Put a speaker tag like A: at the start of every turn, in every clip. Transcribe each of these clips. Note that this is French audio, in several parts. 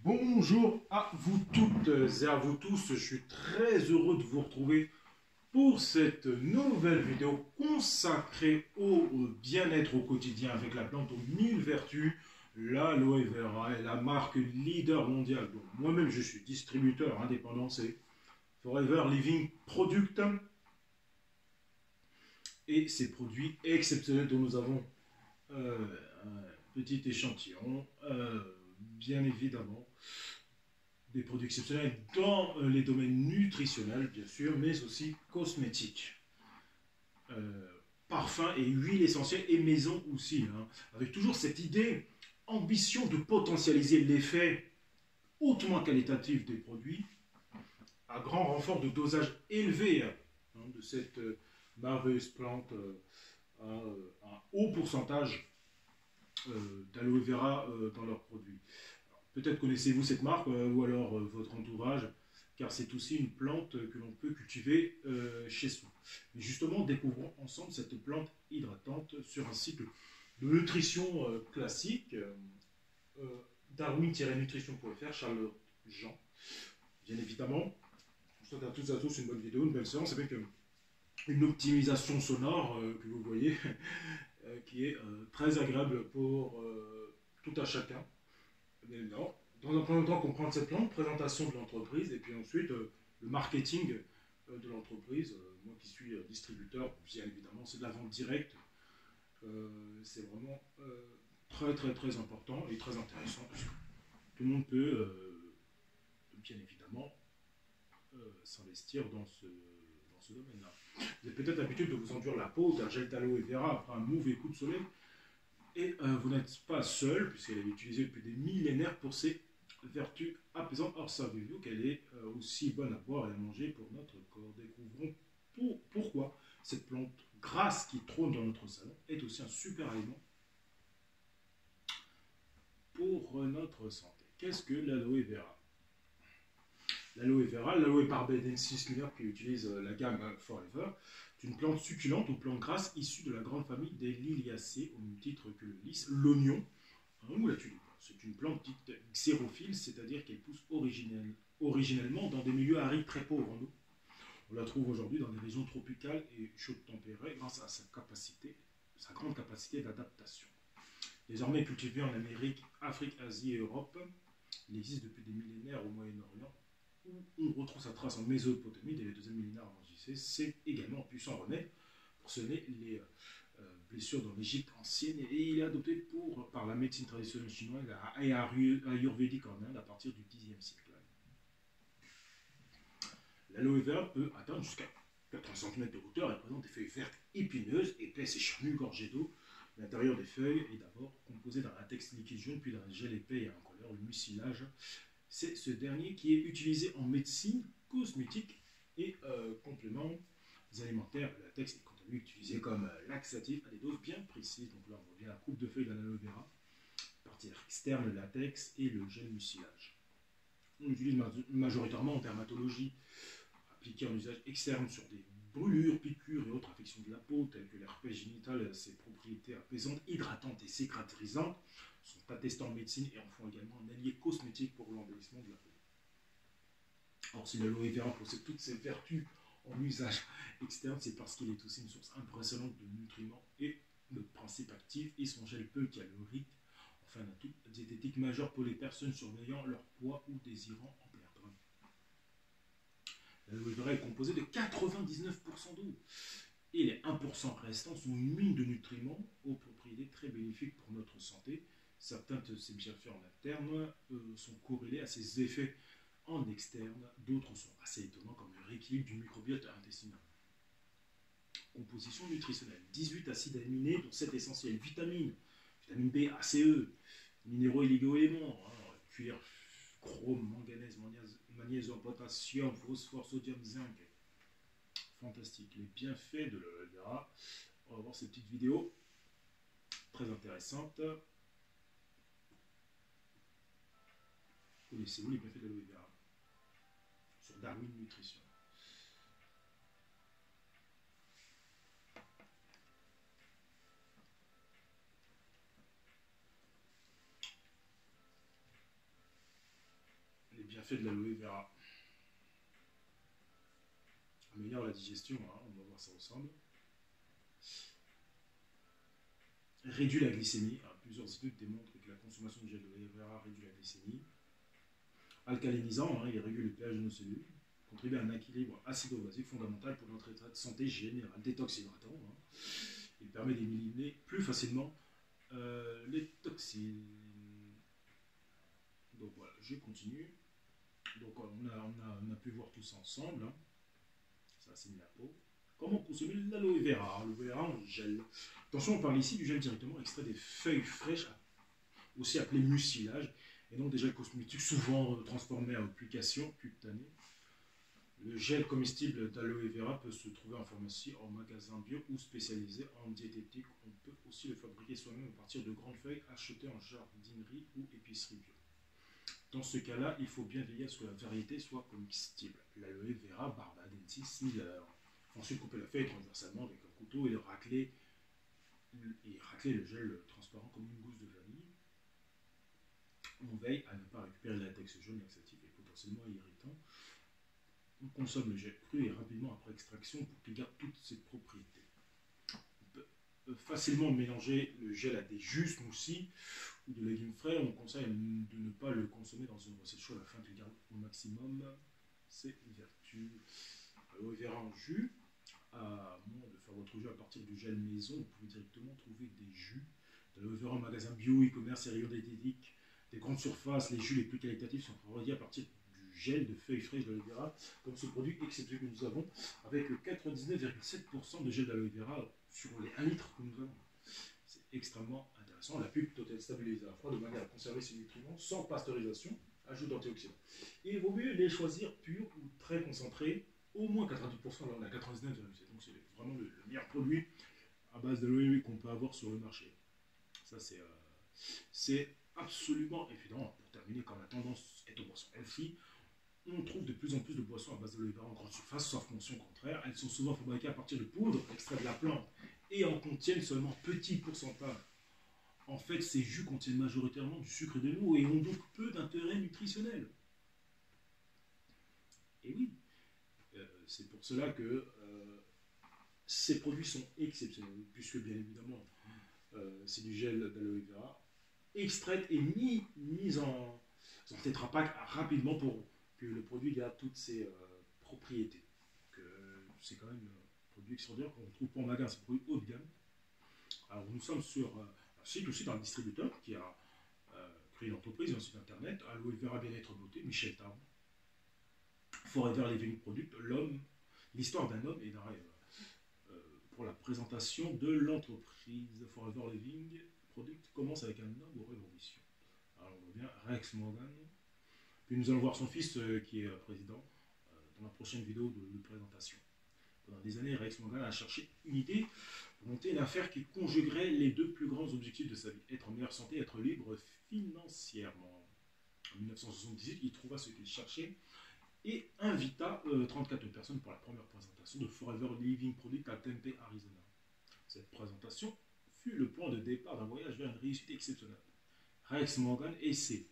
A: Bonjour à vous toutes et à vous tous, je suis très heureux de vous retrouver pour cette nouvelle vidéo consacrée au bien-être au quotidien avec la plante aux 1000 vertus, l'aloe vera est la marque leader mondiale. Donc, moi-même je suis distributeur indépendant, c'est Forever Living Product et ces produits exceptionnels dont nous avons un petit échantillon, bien évidemment. Des produits exceptionnels dans les domaines nutritionnels, bien sûr, mais aussi cosmétiques. Parfums et huiles essentielles et maison aussi, hein, avec toujours cette idée, ambition de potentialiser l'effet hautement qualitatif des produits à grand renfort de dosage élevé hein, de cette merveilleuse plante à un haut pourcentage d'aloe vera dans leurs produits. Peut-être connaissez-vous cette marque ou alors votre entourage, car c'est aussi une plante que l'on peut cultiver chez soi. Mais justement, découvrons ensemble cette plante hydratante sur un site de nutrition classique, darwin-nutrition.fr, Charles Jean. Bien évidemment, je souhaite à toutes et à tous une bonne vidéo, une belle séance avec une optimisation sonore que vous voyez, qui est très agréable pour tout à chacun. Non. Dans un premier temps, comprendre cette plante, présentation de l'entreprise, et puis ensuite le marketing de l'entreprise. Moi qui suis distributeur, bien évidemment, c'est de la vente directe. C'est vraiment très important et très intéressant, parce que tout le monde peut, bien évidemment, s'investir dans ce domaine-là. Vous avez peut-être l'habitude de vous enduire la peau d'un gel d'aloe vera après un mauvais coup de soleil. Et vous n'êtes pas seul, puisqu'elle est utilisée depuis des millénaires pour ses vertus apaisantes. Or, savez-vous qu'elle est aussi bonne à boire et à manger pour notre corps? Découvrons pourquoi cette plante grasse qui trône dans notre salon est aussi un super aliment pour notre santé. Qu'est-ce que l'aloe vera? L'aloe vera, l'aloe barbadensis minor qui utilise la gamme Forever, c'est une plante succulente aux plantes grasses issue de la grande famille des Liliacées, au même titre que le lys, l'oignon ou la tulipe. C'est une plante dite xérophile, c'est-à-dire qu'elle pousse originellement dans des milieux arides très pauvres en eau. On la trouve aujourd'hui dans des régions tropicales et chaudes tempérées grâce à sa grande capacité d'adaptation. Désormais cultivée en Amérique, Afrique, Asie et Europe, il existe depuis des millénaires au Moyen-Orient, où on retrouve sa trace en Mésopotamie dès les deuxième millénaire avant JC. C'est également un puissant remède pour soigner les blessures dans l'Égypte ancienne, et il est adopté par la médecine traditionnelle chinoise et ayurvédique en Inde à partir du Xe siècle. L'aloe vera peut atteindre jusqu'à 80 cm de hauteur et présente des feuilles vertes épineuses, épaisses et charnues, gorgées d'eau. L'intérieur des feuilles est d'abord composé d'un latex liquide jaune, puis d'un gel épais et incolore, le mucilage. C'est ce dernier qui est utilisé en médecine, cosmétique et compléments alimentaires. Le latex est quant à lui utilisé comme laxatif à des doses bien précises. Donc là, on voit bien la coupe de feuilles d'aloe vera, partie externe, le latex et le gel mucilage. On l'utilise majoritairement en dermatologie, appliqué en usage externe sur des brûlures, piqûres et autres affections de la peau, telles que l'herpès génital. Ses propriétés apaisantes, hydratantes et cicatrisantes sont attestées en médecine et en font également un allié cosmétique pour l'embellissement de la peau. Or, si l'aloe vera possède toutes ces vertus en usage externe, c'est parce qu'il est aussi une source impressionnante de nutriments et de principes actifs, et son gel peu calorique, enfin un atout diététique majeur pour les personnes surveillant leur poids ou désirant en perdre. L'aloe vera est composé de 99% d'eau, et les 1% restants sont une mine de nutriments aux propriétés très bénéfiques pour notre santé. Certains de ces bienfaits en interne sont corrélés à ses effets en externe, d'autres sont assez étonnants comme le rééquilibre du microbiote intestinal. Composition nutritionnelle: 18 acides aminés dont 7 essentiels, vitamine B, A, C, E, minéraux et oligo-éléments, cuir, chrome, manganèse, magnésium, potassium, phosphore, sodium, zinc. Fantastique. Les bienfaits de l'aloe vera. On va voir cette petite vidéo très intéressante. Connaissez-vous les bienfaits de l'aloe vera sur Darwin Nutrition? Bienfait de l'aloe vera. Améliore la digestion, hein, on va voir ça ensemble. Réduit la glycémie. Plusieurs études démontrent que la consommation de gel d'aloe vera réduit la glycémie. Alcalinisant, hein, il régule le pH de nos cellules. Contribue à un équilibre acido-basique fondamental pour notre état de santé générale. Détox hydratant. Hein. Il permet d'éliminer plus facilement les toxines. Donc voilà, je continue. Donc on a pu voir tout ça ensemble. Hein. Ça, c'est la peau. Comment consommer l'aloe vera? L'aloe vera en gel. Attention, on parle ici du gel directement extrait des feuilles fraîches, aussi appelé mucilage, et donc des gels cosmétiques souvent transformés en application cutanée. Le gel comestible d'aloe vera peut se trouver en pharmacie, en magasin bio ou spécialisé en diététique. On peut aussi le fabriquer soi-même à partir de grandes feuilles achetées en jardinerie ou épicerie bio. Dans ce cas-là, il faut bien veiller à ce que la variété soit comestible. L'aloe vera barbadensis Miller. Ensuite, couper la feuille transversalement avec un couteau et racler le gel transparent comme une gousse de vanille. On veille à ne pas récupérer le latex jaune laxatif et potentiellement irritant. On consomme le gel cru et rapidement après extraction pour qu'il garde toutes ses propriétés. On peut facilement mélanger le gel à des jus smoothies ou de légumes frais. On conseille de ne pas le consommer dans une recette chaude afin qu'il garde au maximum ses vertus. Aloe vera en jus. À moins de faire votre jus à partir du gel maison, vous pouvez directement trouver des jus d'aloe vera en magasin bio, e-commerce et rayons diététiques. Des grandes surfaces, les jus les plus qualitatifs sont fabriqués à partir du gel de feuilles fraîches d'aloe vera, comme ce produit exceptionnel que nous avons, avec 99,7% de gel d'aloe vera sur les 1 litre que nous avons. C'est extrêmement intéressant. La pulpe doit être stabilisée à froid de manière à conserver ses nutriments sans pasteurisation, ajout d'antioxydants. Il vaut mieux les choisir purs ou très concentrés, au moins 90%, là on a 99,7%, donc c'est vraiment le meilleur produit à base d'aloe qu'on peut avoir sur le marché. Ça c'est absolument évident. Pour terminer, quand la tendance est aux boissons healthy, on trouve de plus en plus de boissons à base d'aloe vera en grande surface, sauf mention contraire. Elles sont souvent fabriquées à partir de poudre extraite de la plante et en contiennent seulement petit pourcentage. En fait, ces jus contiennent majoritairement du sucre de l'eau et ont donc peu d'intérêt nutritionnel. Et oui, c'est pour cela que ces produits sont exceptionnels, puisque bien évidemment, c'est du gel d'aloe vera, extraite et mise en Tetra Pak rapidement pour que le produit garde toutes ses propriétés. C'est quand même un produit extraordinaire qu'on retrouve pas en magasin, c'est un produit haut de gamme. Alors nous sommes sur un site aussi d'un distributeur qui a créé une entreprise, un site internet, Aloe Vera Bien-être Beauté, Michel Tarn. Forever Living Product, l'histoire d'un homme et d'un rêve. Pour la présentation de l'entreprise Forever Living Product commence avec un homme aux rêves ambitieux. Alors on voit bien Rex Morgan. Puis nous allons voir son fils qui est président dans la prochaine vidéo de présentation. Pendant des années, Rex Morgan a cherché une idée pour monter une affaire qui conjuguerait les deux plus grands objectifs de sa vie, être en meilleure santé et être libre financièrement. En 1978, il trouva ce qu'il cherchait et invita 34 personnes pour la première présentation de Forever Living Product à Tempe, Arizona. Cette présentation fut le point de départ d'un voyage vers une réussite exceptionnelle. Rex Morgan et ses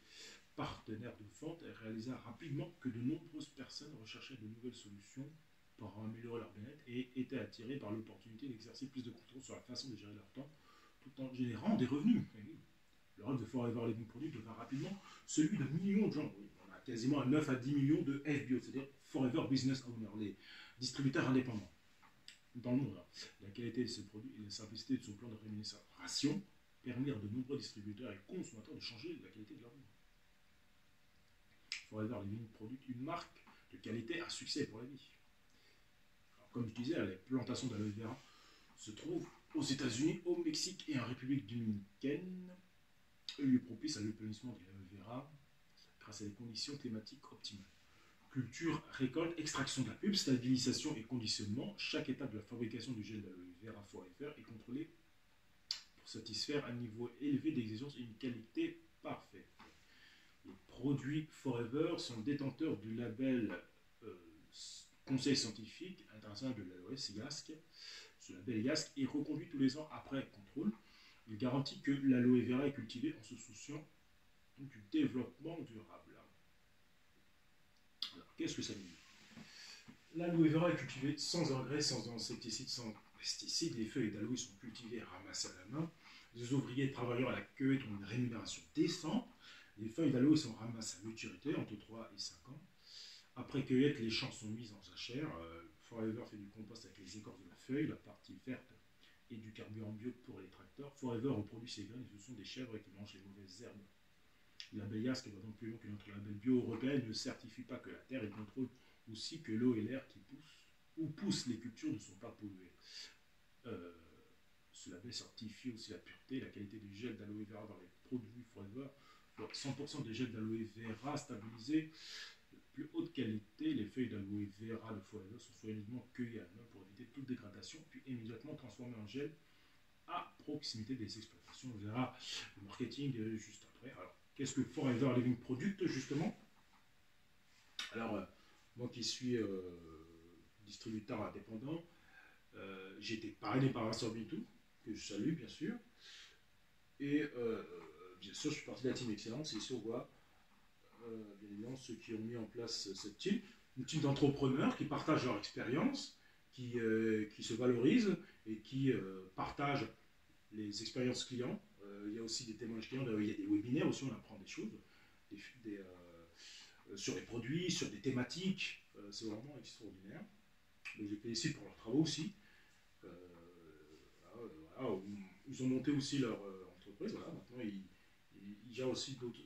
A: partenaires de vente réalisèrent rapidement que de nombreuses personnes recherchaient de nouvelles solutions pour améliorer leur bien-être et étaient attirées par l'opportunité d'exercer plus de contrôle sur la façon de gérer leur temps tout en générant des revenus. Le rêve de Forever Living Product devint rapidement celui de millions de gens. Oui, on a quasiment 9 à 10 millions de FBO, c'est-à-dire Forever Business Owners, les distributeurs indépendants dans le monde. La qualité de ses produits et la simplicité de son plan de rémunération permirent de nombreux distributeurs et consommateurs de changer la qualité de leur vie. Forever Living Product, une marque de qualité à succès pour la vie. Alors, comme je disais, les plantations d'aloe vera se trouvent aux États-Unis, au Mexique et en République dominicaine, lieu propice à l'épanouissement de l'aloe vera grâce à des conditions climatiques optimales. Culture, récolte, extraction de la pulpe, stabilisation et conditionnement. Chaque étape de la fabrication du gel d'aloe vera Forever est contrôlée pour satisfaire un niveau élevé d'exigence et une qualité parfaite. Les produits Forever sont détenteurs du label Conseil scientifique international de l'aloe, YASC. Ce label YASC est reconduit tous les ans après contrôle. Il garantit que l'aloe vera est cultivé en se souciant du développement durable. Qu'est-ce que ça veut dire? L'aloe vera est cultivée sans engrais, sans insecticides, sans pesticides. Les feuilles d'aloe sont cultivées et ramassées à la main. Les ouvriers travaillant à la cueillette ont une rémunération décente. Les feuilles d'aloe sont ramassées à maturité, entre 3 et 5 ans. Après cueillette, les champs sont mis en jachère. Forever fait du compost avec les écorces de la feuille, la partie verte et du carburant bio pour les tracteurs. Forever reproduit ses graines et ce sont des chèvres qui mangent les mauvaises herbes. La Bélias, qui va donc plus loin que notre label bio européen, ne certifie pas que la terre, il contrôle aussi que l'eau et l'air qui poussent ou poussent les cultures ne sont pas pollués. Ce label certifie aussi la pureté et la qualité du gel d'aloe vera dans les produits Forever. 100% de gel d'aloe vera stabilisé de plus haute qualité. Les feuilles d'aloe vera de Forever sont soigneusement cueillies à la main pour éviter toute dégradation, puis immédiatement transformées en gel à proximité des exploitations. On verra le marketing juste après. Alors, qu'est-ce que Forever Living Product, justement? Alors, moi qui suis distributeur indépendant, j'ai été parrainé par Vincent Bintou, que je salue bien sûr. Et bien sûr, je suis partie de la team Excellence. Et ici, on voit bien évidemment ceux qui ont mis en place cette team. Une team d'entrepreneurs qui partagent leur expérience, qui se valorisent et qui partagent les expériences clients. Il y a aussi des témoignages clients, il y a des webinaires aussi, on apprend des choses sur les produits, sur des thématiques. C'est vraiment extraordinaire. Donc, j'ai payé ici pour leurs travaux aussi. Voilà, ils ont monté aussi leur entreprise. Voilà, maintenant, il y a aussi d'autres.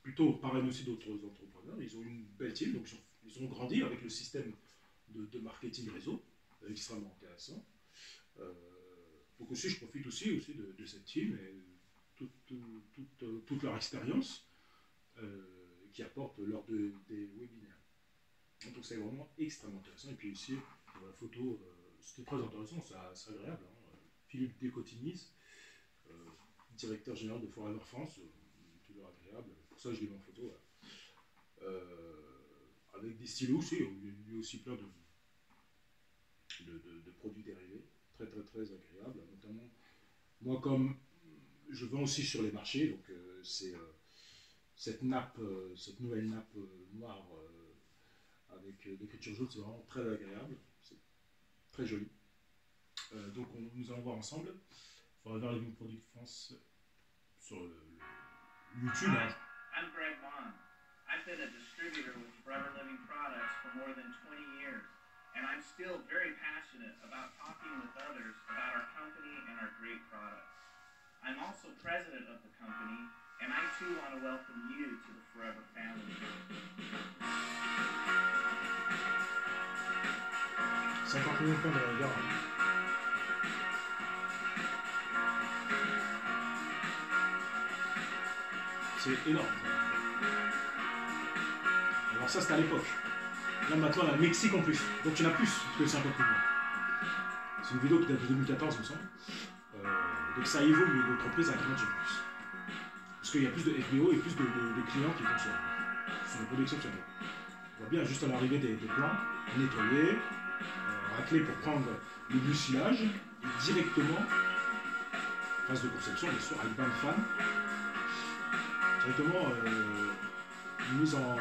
A: Plutôt parrainent aussi d'autres entrepreneurs. Ils ont une belle team, donc ils ont grandi avec le système de marketing réseau, extrêmement intéressant. Donc aussi, je profite aussi de cette team et toute leur expérience qui apportent lors des webinaires. Donc c'est vraiment extrêmement intéressant. Et puis ici, la photo, c'était très intéressant, c'est agréable. Hein. Philippe Descotignis, directeur général de Forever France, toujours agréable. Pour ça, je l'ai mis en photo. Voilà. Avec des stylos aussi, il y a aussi plein de produits dérivés, très très très agréables. Notamment, moi comme je vends aussi sur les marchés, donc c'est cette nouvelle nappe noire avec l'écriture jaune, c'est vraiment très agréable, c'est très joli. Donc nous allons voir ensemble Forever Living Product France sur le YouTube. Hein.
B: I'm Greg Vaughn. I've been a distributor with Forever Living Products for more than 20 years, and I'm still very passionate about talking with others about our company and our great products. I'm also president of the company, and I too want to welcome you to the Forever family.
A: 50 millions de points de la gare. C'est énorme. Alors ça, c'était à l'époque. Là, maintenant, on a le Mexique en plus. Donc il y en a plus que 50 millions. C'est une vidéo qui date de 2014, il me semble. Donc ça évolue, l'entreprise a grandi plus. Parce qu'il y a plus de FBO et plus de clients qui consomment. Ce sont des produits exceptionnels. On voit bien juste à l'arrivée des plants, nettoyer, racler pour prendre le mucilage, et directement, phase de conception, bien sûr, avec bain de fan, directement mise en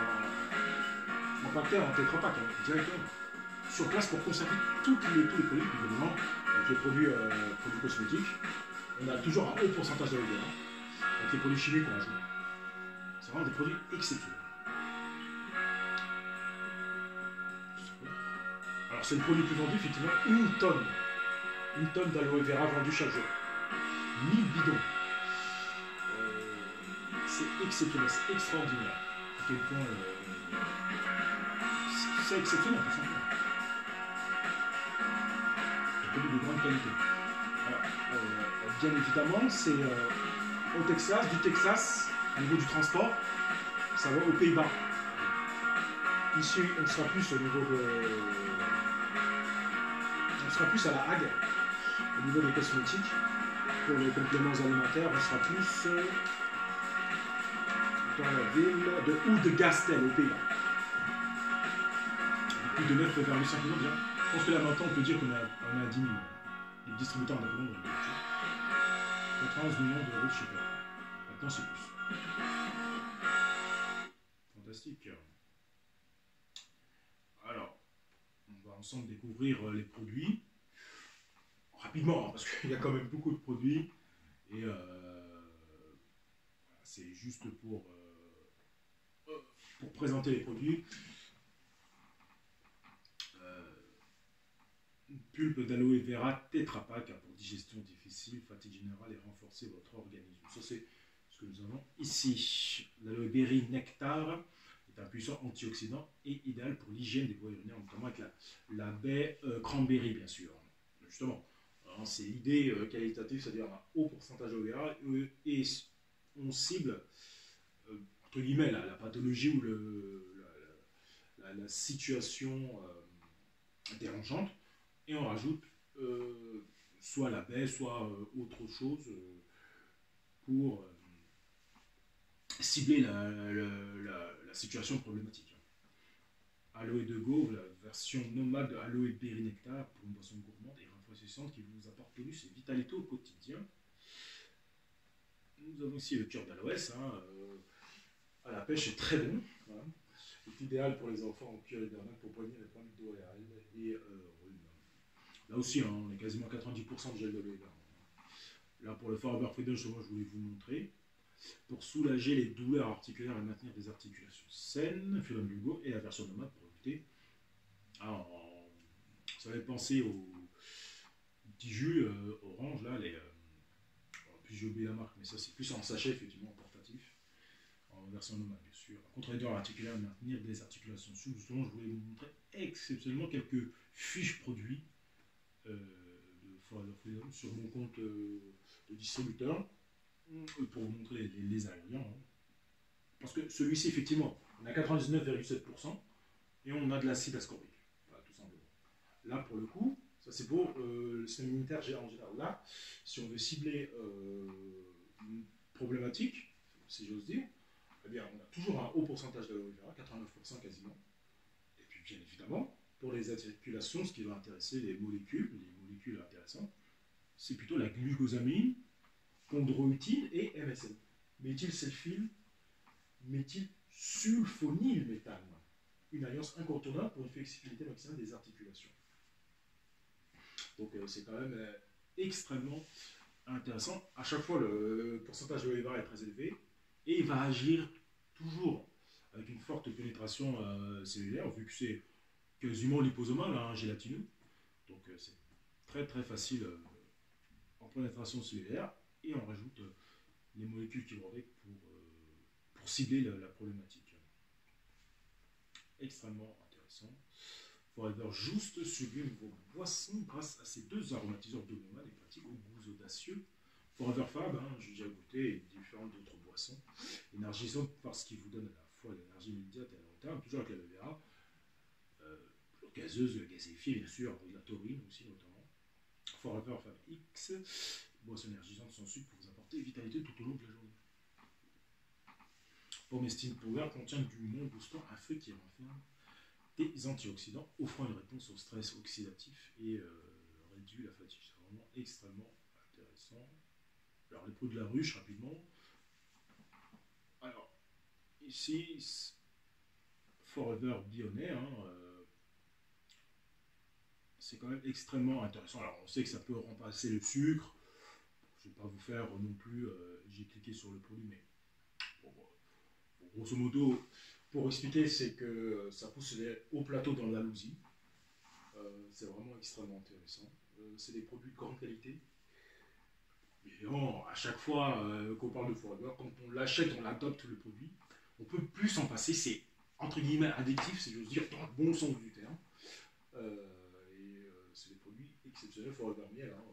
A: paquet, en tétrapack, hein, directement. Sur place pour conserver tous les produits, évidemment, avec les produits cosmétiques. On a toujours un haut pourcentage d'aloe vera. Avec les produits chimiques, on ajoute. C'est vraiment des produits exceptionnels. Alors, c'est le produit le plus vendu, effectivement, une tonne d'aloe vera vendue chaque jour. 1000 bidons. C'est exceptionnel, c'est extraordinaire. À quel point. C'est exceptionnel, tout simplement. Des produits de grande qualité. Alors, bien évidemment, c'est au Texas, du Texas, au niveau du transport, ça va aux Pays-Bas. Ici, on sera plus au niveau de. On sera plus à la Hague, au niveau des cosmétiques. Pour les compléments alimentaires, on sera plus dans la ville de Oud-Gastel, aux Pays-Bas. Plus de 9,5 millions déjà. Je pense que là maintenant, on peut dire qu'on a 10 millions. Les distributeurs indépendants, 91 millions d'euros de chiffre d'affaires. Maintenant, c'est plus. Fantastique. ensemble découvrir les produits rapidement, hein, parce qu'il y a quand même beaucoup de produits et c'est juste pour présenter les produits. Pulpe d'aloe vera Tetra Pak pour digestion difficile, fatigue générale et renforcer votre organisme. Ça, c'est ce que nous avons ici. L'aloe berry nectar est un puissant antioxydant et idéal pour l'hygiène des voies urinaires, notamment avec la baie cranberry, bien sûr. Justement, hein, c'est l'idée qualitative, c'est-à-dire un haut pourcentage d'aloe vera et on cible, entre guillemets, la pathologie ou la situation dérangeante. Et on rajoute soit la baie, soit autre chose pour cibler la situation problématique. Aloe de Gauve, la version nomade de Aloe Berry Nectar pour une boisson gourmande et rafraîchissante qui vous apporte tonus et vitalité au quotidien. Nous avons aussi le cœur d'aloès, hein, à la pêche, est très bon. Voilà. C'est idéal pour les enfants en cure hivernale pour prévenir les problèmes d'ORL et rhume. Là aussi, hein, on est quasiment 90% de gel d'aloe vera. Là, pour le Forever Freedom, je voulais vous montrer. Pour soulager les douleurs articulaires et maintenir des articulations saines, Freedom Bingo et la version nomade pour éviter. Alors, ça avait pensé au petit jus orange, là, puis j'ai oublié la marque, mais ça c'est plus en sachet, effectivement, en portatif, en version nomade, bien sûr. Contre les douleurs articulaires et maintenir des articulations souples, justement, je voulais vous montrer exceptionnellement quelques fiches produits de Forever Freedom sur mon compte de distributeur pour vous montrer les ingrédients. Hein. Parce que celui-ci, effectivement, on a 99,7% et on a de l'acide ascorbique. Voilà, tout simplement. Là, pour le coup, ça c'est pour le système immunitaire en général. Là, si on veut cibler une problématique, si j'ose dire, eh bien, on a toujours un haut pourcentage d'aloe vera, 89% quasiment. Et puis, bien évidemment, pour les articulations, ce qui va intéresser les molécules intéressantes, c'est plutôt la glucosamine, chondroïtine et MSM. Méthylsulfone, méthylsulfonylméthane. Une alliance incontournable pour une flexibilité maximale des articulations. Donc c'est quand même extrêmement intéressant. À chaque fois, le pourcentage de vera est très élevé et il va agir toujours avec une forte pénétration cellulaire, vu que c'est quasiment liposomal, hein, gélatineux. Donc c'est très très facile en pénétration cellulaire et on rajoute les molécules qui vont avec pour cibler la problématique. Extrêmement intéressant. Forever juste sublime vos boissons grâce à ces deux aromatiseurs d'eau nomade et pratiques aux goûts audacieux. Forever Fab, hein, j'ai déjà goûté et différentes d'autres boissons. Énergisante parce qu'il vous donne à la fois l'énergie immédiate et à long terme, toujours avec l'aloe vera, gazeuse, gazéifiée bien sûr, avec la taurine aussi notamment. Forever Fab X, boisson énergisante sans sucre pour vous apporter vitalité tout au long de la journée. Pomestine Power contient du Mont Boostant, un fruit qui renferme des antioxydants, offrant une réponse au stress oxydatif et réduit la fatigue. C'est vraiment extrêmement intéressant. Alors les produits de la ruche, rapidement. Alors, ici, Forever Bionnaire, hein, c'est quand même extrêmement intéressant. Alors on sait que ça peut remplacer le sucre. Je ne vais pas vous faire non plus, j'ai cliqué sur le produit, mais bon, grosso modo, pour expliquer, c'est que ça pousse au plateau dans l'Andalousie. C'est vraiment extrêmement intéressant. C'est des produits de grande qualité. Évidemment, à chaque fois qu'on parle de Forever, quand on l'achète, on adopte le produit. On ne peut plus s'en passer. C'est entre guillemets addictif, si j'ose dire, dans le bon sens du terme. C'est des produits exceptionnels. Forever Miel, hein,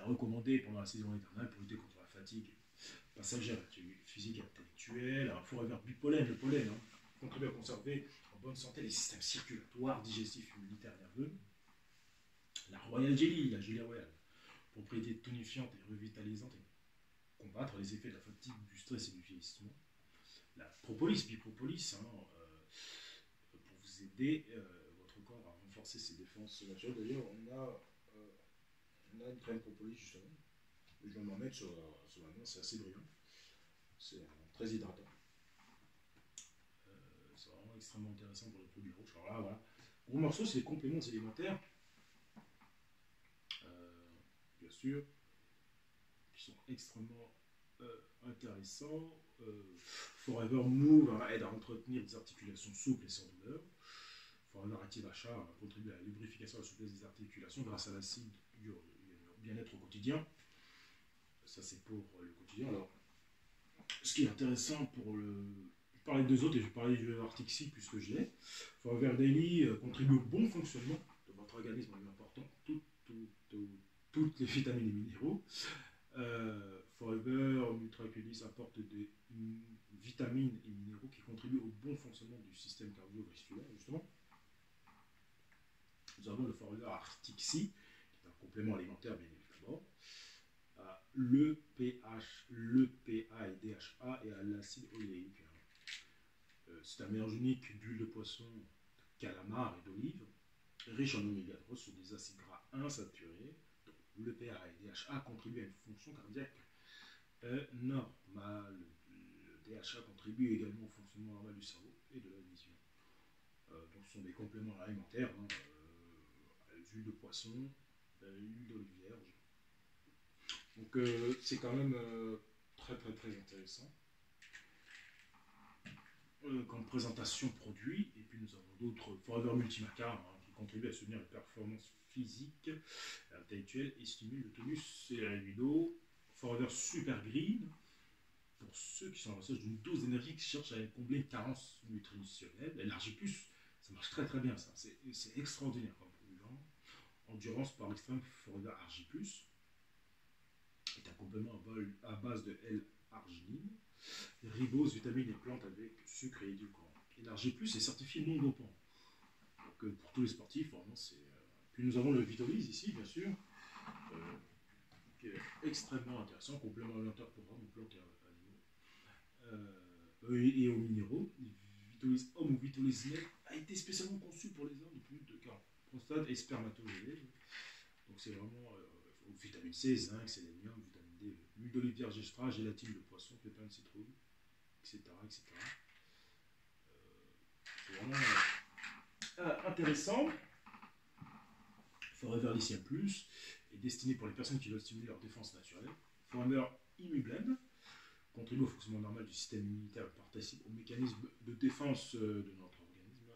A: recommandé pendant la saison hivernale pour lutter contre la fatigue passagère, physique et intellectuelle. Forever Bipollen, le pollen, hein, contribue à conserver en bonne santé les systèmes circulatoires, digestifs, immunitaires, nerveux. La Royal Jelly, la gelée royale, propriété tonifiante et revitalisante et combattre les effets de la fatigue, du stress et du vieillissement. La propolis, bipropolis, hein, pour vous aider votre corps à renforcer ses défenses naturelles. D'ailleurs, on a une crème propolis justement. Je vais m'en mettre sur la main, c'est assez brillant. C'est très hydratant. C'est vraiment extrêmement intéressant pour les produits rouges. Alors là, voilà, Gros morceau, c'est les compléments alimentaires, bien sûr, qui sont extrêmement intéressants. Forever Move aide à entretenir des articulations souples et sans douleur. Forever Active Achat contribue à la lubrification et à la souplesse des articulations grâce à l'acide bien-être au quotidien. Ça, c'est pour le quotidien. Alors, ce qui est intéressant pour le. Je parlais de deux autres et je parlais de Artixi puisque je l'ai. Forever Daily contribue au bon fonctionnement de votre organisme en lui apportant toutes les vitamines et minéraux. Forever Nutraculis apporte des vitamines et minéraux qui contribuent au bon fonctionnement du système cardiovasculaire, justement. Nous avons le Forever Artixi, qui est un complément alimentaire, bien évidemment. Le pH, le PA et DHA et à l'acide oléique. C'est un mélange unique d'huile de poisson, de calamar et d'olive, riche en oméga 3 sur des acides gras insaturés. Donc, le PA et DHA contribuent à une fonction cardiaque normale. Le DHA contribue également au fonctionnement normal du cerveau et de la vision. Donc, ce sont des compléments alimentaires, huile de poisson, huile d'olive vierge. Donc c'est quand même très intéressant comme présentation produit. Et puis nous avons d'autres Forever Multimaca qui contribuent à soutenir les performances physiques, intellectuelles et stimulent le tonus et la libido. Forever Super Green pour ceux qui sont en recherche d'une dose d'énergie qui cherchent à combler une carence nutritionnelle. L'énergie plus, ça marche très bien ça. C'est extraordinaire comme polluant. Endurance par l'extrême Forever Argi Plus est un complément à base de L-arginine, ribose, vitamines et plantes avec sucre et édulcorants. Énergie Plus est certifié non dopant. Donc pour tous les sportifs, vraiment c'est. Puis nous avons le Vitolise ici, bien sûr, qui est extrêmement intéressant, complément alimentaire pour hommes, plantes et animaux. Et aux minéraux, Vitolise homme ou Vitolise net a été spécialement conçu pour les hommes de plus de 40 prostate et spermatozoïdes. Donc c'est vraiment vitamine C, zinc, sélénium, vitamine D, huile d'olive vierge extra, gélatine de poisson, pépins de citrouille, etc. C'est vraiment intéressant. Forever Lithium Plus est destiné pour les personnes qui veulent stimuler leur défense naturelle. Forever Immublend contribue au fonctionnement normal du système immunitaire et participe au mécanisme de défense de notre organisme.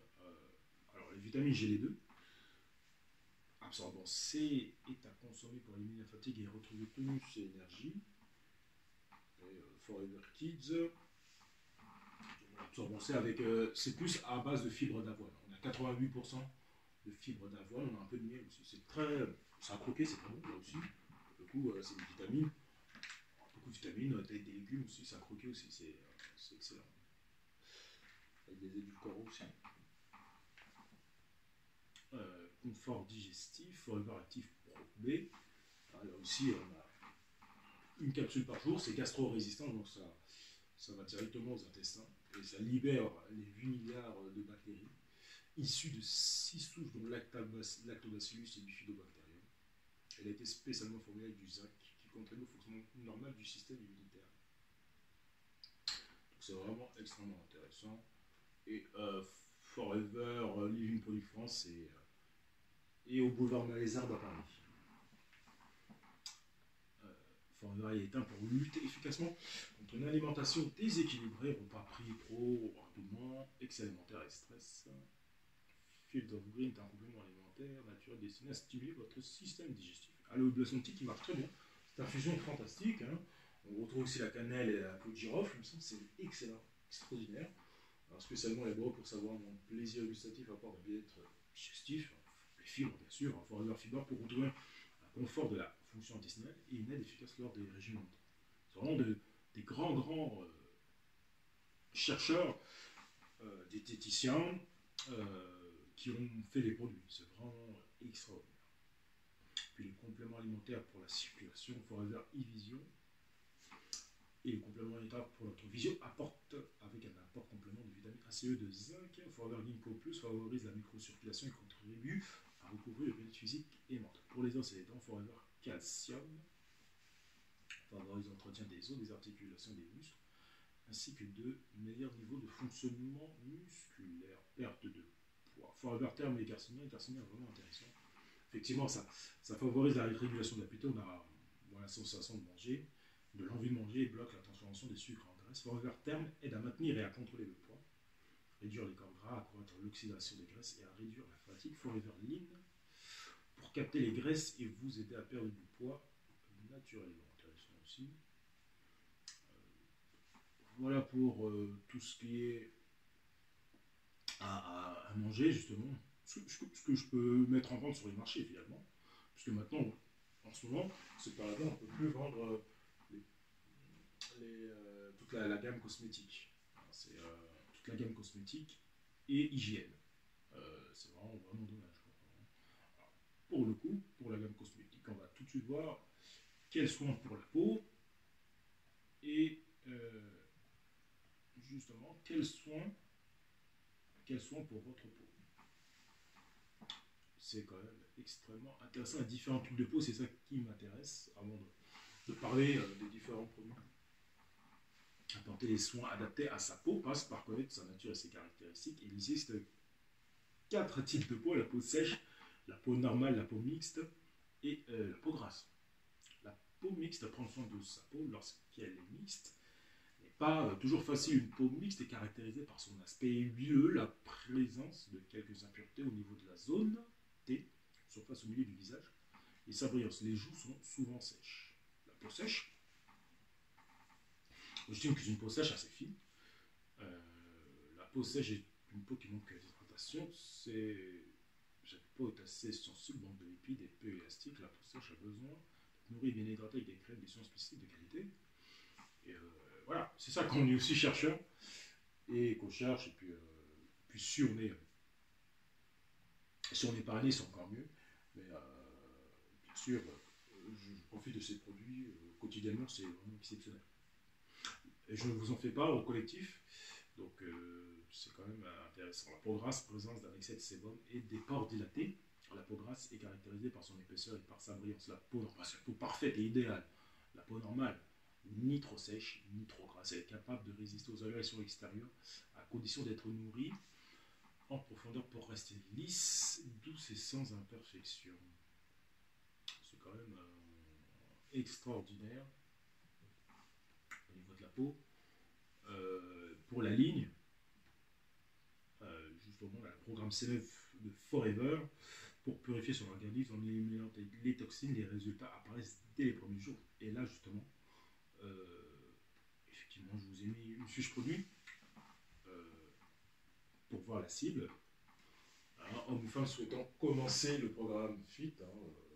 A: Alors les vitamines, j'ai les deux. Absorbant C est à consommer pour éliminer la fatigue et retrouver tonus et énergie. Et Forever Kids, absorbant C avec c'est plus à base de fibres d'avoine. On a 88% de fibres d'avoine, on a un peu de miel aussi. C'est très, ça a croqué, c'est pas bon là aussi. Du coup, c'est une vitamine. Beaucoup de vitamines, des légumes aussi, ça a croqué aussi, c'est excellent. Avec des édulcorants aussi. Confort digestif, Forever Active Pro B. Là aussi, on a une capsule par jour, c'est gastro-résistant, donc ça va directement aux intestins et ça libère les 8 milliards de bactéries issues de 6 souches, dont Lactobacillus et Bifidobacterium. Elle a été spécialement formulée avec du zinc qui contribue au fonctionnement normal du système immunitaire. Donc c'est vraiment extrêmement intéressant. Et Forever Living Product France et au boulevard Malesherbes à Paris. Forever est éteint pour lutter efficacement contre une alimentation déséquilibrée, repas pris trop rapidement, excès alimentaire et stress. Field of Green est un complément alimentaire naturel destiné à stimuler votre système digestif. Aloe Blossom Tea qui marche très bien. C'est une infusion fantastique. Hein. On retrouve aussi la cannelle et la peau de girofle. C'est excellent, extraordinaire. Alors, spécialement élaboré pour savoir mon plaisir gustatif apporte un bien-être digestif. Les fibres, bien sûr. Forever Fiber pour retrouver un confort de la fonction intestinale et une aide efficace lors des régimes alimentaires. C'est vraiment des grands chercheurs, diététiciens, qui ont fait les produits. C'est vraiment extraordinaire. Puis les compléments alimentaires pour la circulation, Forever e-Vision, et les compléments alimentaires pour notre vision apportent, avec un apport complément de vitamine ACE de zinc, Forever Ginkgo Plus favorise la microcirculation et contribue à recouvrir le bien-être physique et mental. Pour les os et les dents, Forever Calcium favorise l'entretien des os, des articulations, des muscles, ainsi que de meilleurs niveaux de fonctionnement musculaire, perte de Forever Term et Garcinia vraiment intéressant. Effectivement, ça favorise la régulation de l'appétit, on a la sensation de manger, de l'envie de manger et bloque la transformation des sucres en graisse. Forever Term aide à maintenir et à contrôler le poids, réduire les corps gras, accroître l'oxydation des graisses et à réduire la fatigue. Forever Lean pour capter les graisses et vous aider à perdre du poids naturellement. Intéressant aussi. Voilà pour tout ce qui est à manger, justement. Ce que je peux mettre en vente sur les marchés, finalement. Puisque maintenant, en ce moment, c'est par exemple, on ne peut plus vendre toute la gamme cosmétique. C'est toute la gamme cosmétique et hygiène. C'est vraiment dommage. Alors, pour le coup, pour la gamme cosmétique, on va tout de suite voir quels soins pour la peau et justement quels soins pour votre peau. C'est quand même extrêmement intéressant. Les différents types de peau, c'est ça qui m'intéresse avant de parler des différents produits. Apporter les soins adaptés à sa peau passe par connaître sa nature et ses caractéristiques. Il existe 4 types de peau: la peau sèche, la peau normale, la peau mixte et la peau grasse. La peau mixte prend soin de sa peau lorsqu'elle est mixte. N'est pas toujours facile. Une peau mixte est caractérisée par son aspect huileux, la présence de quelques impuretés au niveau de la zone T, surface au milieu du visage, et sa brillance. Les joues sont souvent sèches. La peau sèche, j'estime que c'est une peau sèche assez fine. La peau sèche est une peau qui manque d'hydratation. Cette peau est assez sensible, manque de lipides et peu élastique. La peau sèche a besoin d'être nourrie et bien hydratée avec des crèmes, des soins spécifiques de qualité. Et voilà, c'est ça qu'on est aussi chercheur et qu'on cherche. Et puis si on est parrainé, c'est encore mieux. Mais bien sûr, je profite de ces produits quotidiennement, c'est vraiment exceptionnel. Et je ne vous en fais pas au collectif, donc c'est quand même intéressant. La peau grasse, présence d'un excès de sébum et des pores dilatés. La peau grasse est caractérisée par son épaisseur et par sa brillance. La peau normale, c'est la peau parfaite et idéale. La peau normale, ni trop sèche, ni trop grasse. Elle est capable de résister aux agressions extérieures, à condition d'être nourrie en profondeur pour rester lisse, douce et sans imperfection. C'est quand même extraordinaire au niveau de la peau. Pour la ligne, justement, le programme CMF de Forever, pour purifier son organisme en éliminant les toxines, les résultats apparaissent dès les premiers jours. Et là, justement, effectivement, je vous ai mis une fiche produit pour voir la cible. Homme ou femme souhaitant commencer le programme FIT,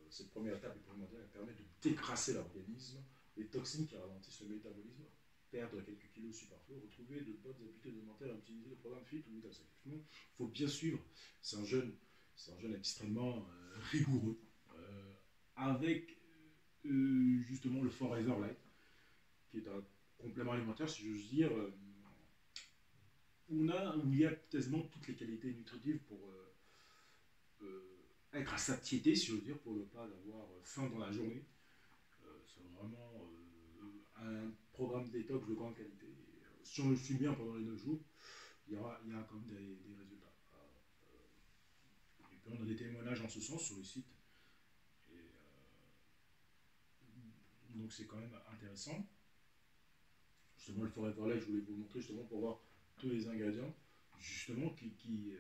A: cette première étape supplémentaire permet de décrasser l'organisme, les toxines qui ralentissent le métabolisme, perdre quelques kilos superflus, retrouver de bonnes habitudes alimentaires et utiliser le programme FIT ou Vital. Il faut bien suivre. C'est un jeune extrêmement rigoureux, avec justement le Forever Light, qui est un complément alimentaire, si j'ose dire, où il y a quasiment toutes les qualités nutritives pour être à satiété, si j'ose dire, pour ne pas avoir faim dans la journée. C'est vraiment un programme détox de grande qualité. Et, si on le suit bien pendant les 9 jours, il y a quand même des résultats. Et puis on a des témoignages en ce sens sur le site. Et, donc c'est quand même intéressant. Justement, le Forever Light, je voulais vous montrer justement pour voir tous les ingrédients justement qui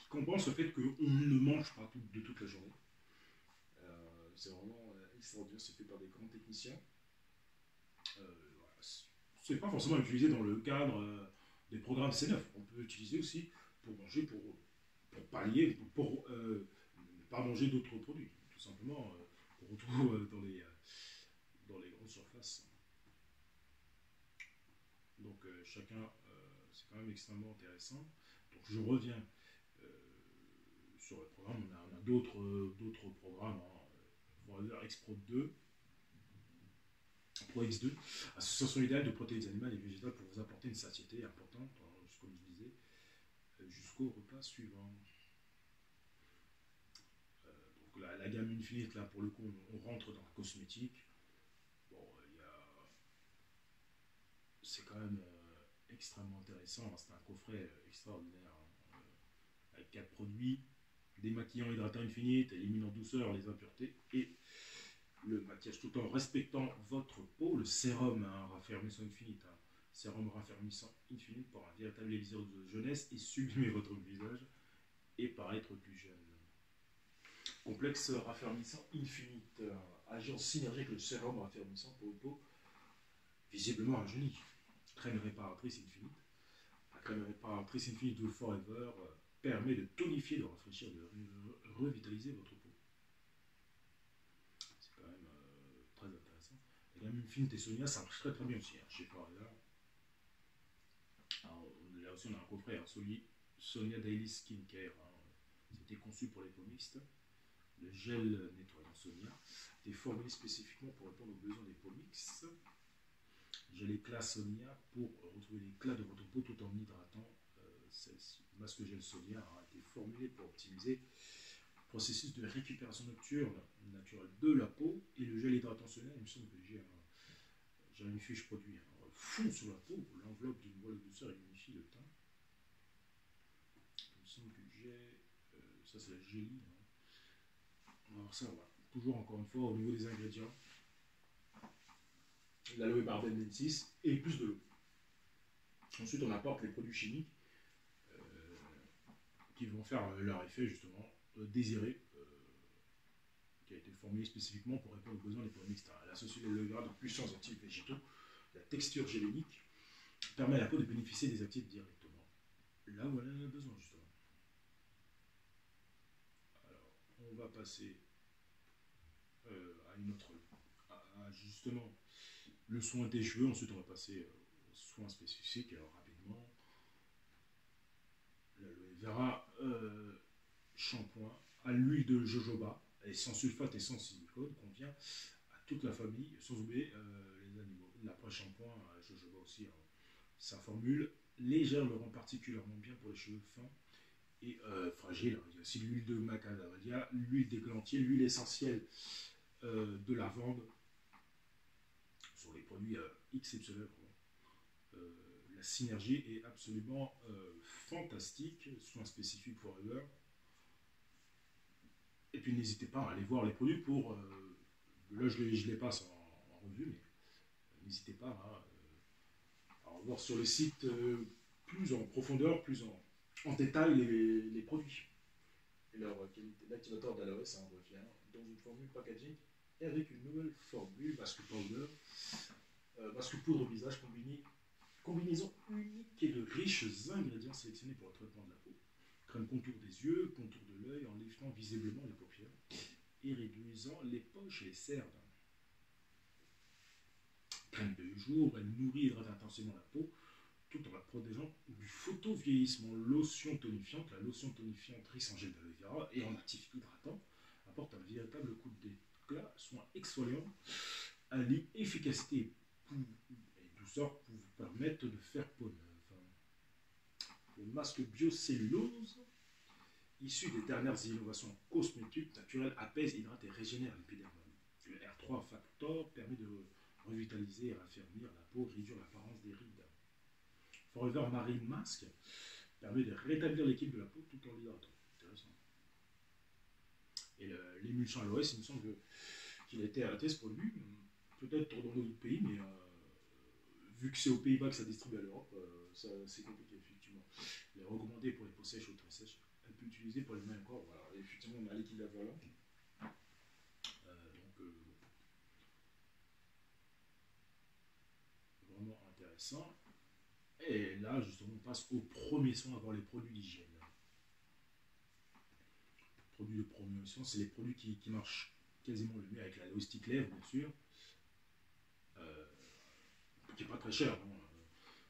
A: compense le fait qu'on ne mange pas de toute la journée. C'est vraiment extraordinaire, c'est fait par des grands techniciens. Voilà. C'est pas forcément utilisé dans le cadre des programmes C9. On peut l'utiliser aussi pour manger, pour pallier, pour ne pas manger d'autres produits. Tout simplement, on retrouve dans les grandes surfaces. Donc chacun, c'est quand même extrêmement intéressant. Donc je reviens sur le programme. On a d'autres programmes. Forever X-Pro 2, Pro X2, association idéale de protéines animales et végétales pour vous apporter une satiété importante, comme je disais, jusqu'au repas suivant. Donc la gamme Infinite, là pour le coup, on rentre dans la cosmétique. Bon, c'est quand même extrêmement intéressant. C'est un coffret extraordinaire, avec 4 produits, démaquillant hydratant infinite, éliminant en douceur les impuretés et le maquillage tout en respectant votre peau, le sérum raffermissant infinite, sérum raffermissant infinite pour un véritable élixir de jeunesse et sublimer votre visage et paraître plus jeune. Complexe raffermissant infinite, agent synergique avec le sérum raffermissant pour une peau visiblement rajeunie. Crème réparatrice infinite. La crème réparatrice infinite de Forever permet de tonifier, de rafraîchir, de revitaliser votre peau. C'est quand même très intéressant. La gamme Infinite et Sonia, ça marche très très bien aussi. Chez Forever. Alors, là aussi, on a un coffret Sonia Daily Skincare. C'était conçu pour les peaux mixtes. Le gel nettoyant Sonia est formulé spécifiquement pour répondre aux besoins des peaux mixtes. Gel éclat Sonia pour retrouver l'éclat de votre peau tout en hydratant celle-ci. Le masque gel Sonia a été formulé pour optimiser le processus de récupération nocturne naturelle de la peau et le gel hydratant Sonia. Il me semble que j'ai une fiche produit fond sur la peau, l'enveloppe d'une voile de douceur et unifie le teint. Il me semble que j'ai ça c'est la gélie. On va voir ça, voilà. Toujours encore une fois au niveau des ingrédients. L'aloe barbène 6 et plus de l'eau. Ensuite, on apporte les produits chimiques qui vont faire leur effet justement désiré, qui a été formulé spécifiquement pour répondre aux besoins des peaux mixtes. L'associé le grade de puissance actifs végétaux, la texture gélénique permet à la peau de bénéficier des actifs directement. Là où elle en a besoin justement. Alors, on va passer à une autre, justement le soin des cheveux. Ensuite, on va passer aux soins spécifiques. Alors, rapidement, l'aloe vera shampoing à l'huile de jojoba et sans sulfate et sans silicone convient à toute la famille, sans oublier les animaux. L'après-shampoing à jojoba aussi, sa formule légère le rend particulièrement bien pour les cheveux fins et fragiles. Il y a aussi l'huile de macadamia, l'huile d'églantier, l'huile essentielle de lavande. Sur les produits exceptionnels. La synergie est absolument fantastique, soins spécifiques Forever. Et puis n'hésitez pas à aller voir les produits pour. Là, je les passe en revue, mais n'hésitez pas à revoir sur le site plus en profondeur, plus en détail les produits. Et leur qualité. L'activateur d'aloe, ça en revient dans une formule packaging avec une nouvelle formule masque powder, masque poudre au visage combinaison unique et de riches ingrédients sélectionnés pour le traitement de la peau. Crème contour des yeux, contour de l'œil en liftant visiblement les paupières et réduisant les poches et les cernes. Crème de jour, elle nourrit et hydrate intensément la peau tout en la protégeant du photovieillissement. Lotion tonifiante, la lotion tonifiante riche en gel d'aloe vera et en actif hydratant apporte un véritable coup d'éclat, soin exfoliant, allie efficacité et douceur pour vous permettre de faire peau neuve. Le masque biocellulose, issu des dernières innovations cosmétiques naturelles, apaise, hydrate et régénère l'épiderme. Le R3 Factor permet de revitaliser et raffermir la peau, réduire l'apparence des rides. Forever Marine Mask permet de rétablir l'équilibre de la peau tout en l'hydratant. Intéressant. Et l'émulsion aloès, il me semble qu'il a été arrêté ce produit, peut-être dans d'autres pays, mais vu que c'est aux Pays-Bas que ça distribue à l'Europe, c'est compliqué effectivement. Il est recommandé pour les peaux sèches ou très sèches. Elle peut être utilisée pour les mains encore. Voilà. Et effectivement, on a l'équilibre volant. Vraiment intéressant. Et là, justement, on passe au premier soin, avoir les produits d'hygiène. Produits de promotion, c'est les produits qui marchent quasiment le mieux avec la Loistic Lèvre, bien sûr. Qui n'est pas très cher.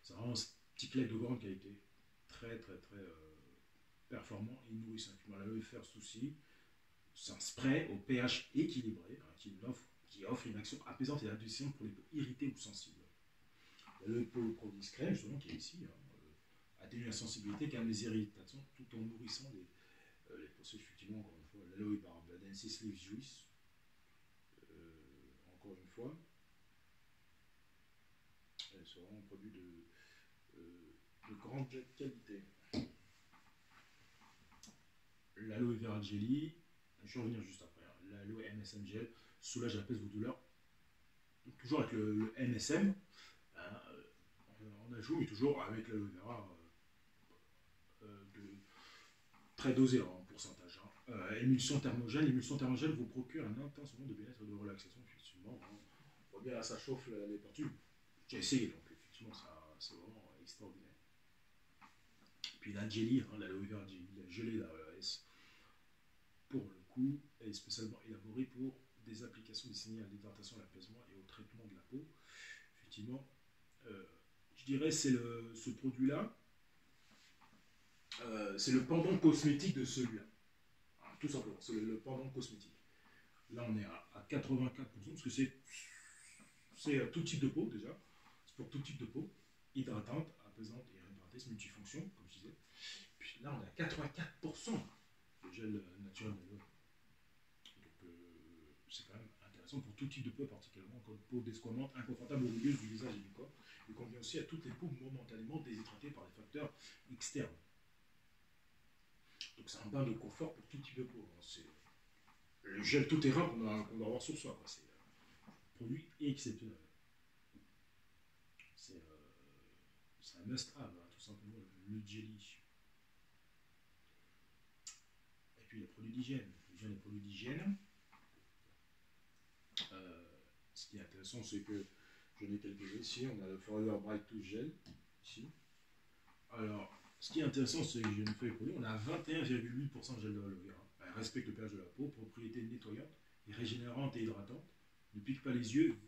A: C'est vraiment un stick lait de grande qualité. Très, très, très performant et nourrissant. L'aloe First aussi. C'est un spray au pH équilibré qui offre une action apaisante et adoucissante pour les peaux irritées ou sensibles. Le produit discret, justement, qui est ici, atténue la sensibilité, calme les irritations tout en nourrissant les peaux sèches. Effectivement, encore une fois, l'aloe barbène 6 leaves juice, encore une fois. C'est vraiment un produit de grande qualité. l'aloe vera jelly, je vais revenir juste après, hein, l'aloe MSM gel, soulage et apaise vos douleurs. Donc, toujours avec le MSM, hein, on ajoute, mais toujours avec l'aloe vera très dosé en pourcentage. Hein. Émulsion thermogène vous procure un intense moment de bien-être et de relaxation, effectivement. Hein. On voit bien là, ça chauffe les parties. J'ai essayé, donc effectivement, c'est vraiment extraordinaire. Puis la jelly, hein, l'aloe vera jelly, la gelée d'AES, pour le coup, est spécialement élaborée pour des applications destinées à l'hydratation, à l'apaisement et au traitement de la peau. Effectivement, je dirais ce produit-là, c'est le pendant cosmétique de celui-là. Tout simplement, c'est le pendant cosmétique. Là, on est à 84%, parce que c'est tout type de peau déjà. C'est pour tout type de peau, hydratante, apaisante et réparatrice, multifonction, comme je disais. Puis là, on est à 84% de gel naturel d'aloe. Donc, c'est quand même intéressant pour tout type de peau, particulièrement comme peau desquamante, inconfortable ou rugueuse du visage et du corps. Il convient aussi à toutes les peaux momentanément déshydratées par des facteurs externes. Donc, c'est un bain de confort pour tout type de peau. C'est le gel tout terrain qu'on doit avoir sur soi. C'est un produit exceptionnel. C'est un must-have, hein, tout simplement, le jelly. Et puis les produits d'hygiène. Les produits d'hygiène. Ce qui est intéressant, c'est que j'en ai quelques-uns ici. On a le Forever Bright Tooth Gel, ici. Alors, ce qui est intéressant, c'est que j'ai une feuille produit. On a 21,8% de gel d'aloe vera. Elle respecte le pH de la peau, propriété nettoyante et régénérante et hydratante. Ne pique pas les yeux.